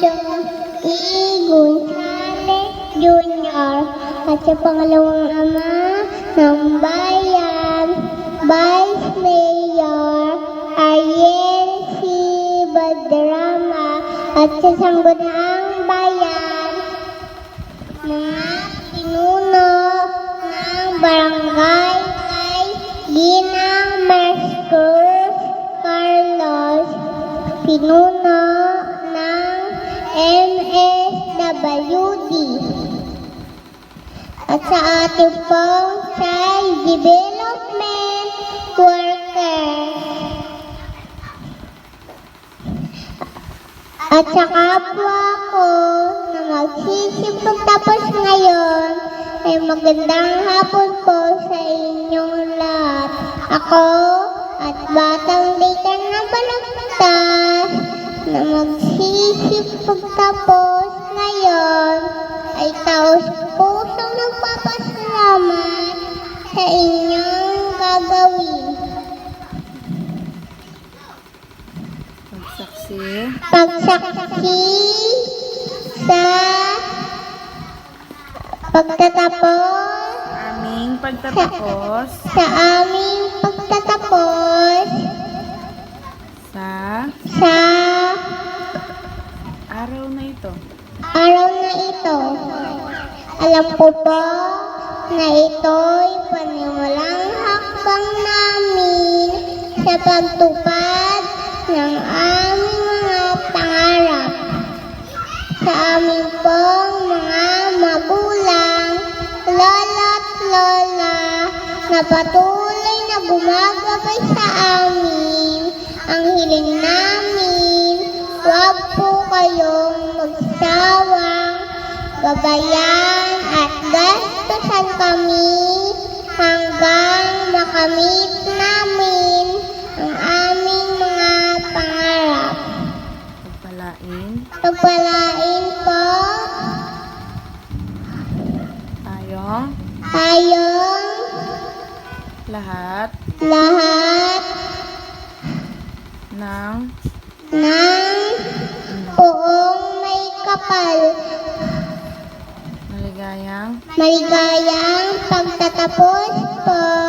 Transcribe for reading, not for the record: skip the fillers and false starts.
E. Gonzales Jr. at sa pangalawang ama ng bayan, Vice Mayor Ariel C. Valderrama at sa sangguniang bayan, mga pinuno ng barangay ay Ginang Marcos Carlos, pinuno ng MSWD, at sa ating pong child development workers, at sa kapwa ko na magsisipag tapos ngayon ay magandang hapon po sa inyong lahat. Ako at Batang Likan na Balagtas na magsisipag tapos ngayon ay taos-pusong nagpapasalamat sa inyong gagawin. Pagsaksi sa pagtatapos sa aming pagtatapos sa araw na ito. Alam ko po na ito'y panimulang hakbang namin sa pagtupad ng aming mga pangarap. Sa aming pong mga magulang, lolo't lola na patuloy na gumagabay sa amin, ang hiling namin, huwag po kayong magsawang gabayan at gastusan kami hanggang makamit namin ang aming mga pangarap. Pagpalain po tayong lahat ng buong may kapal. Maligayang pagtatapos po.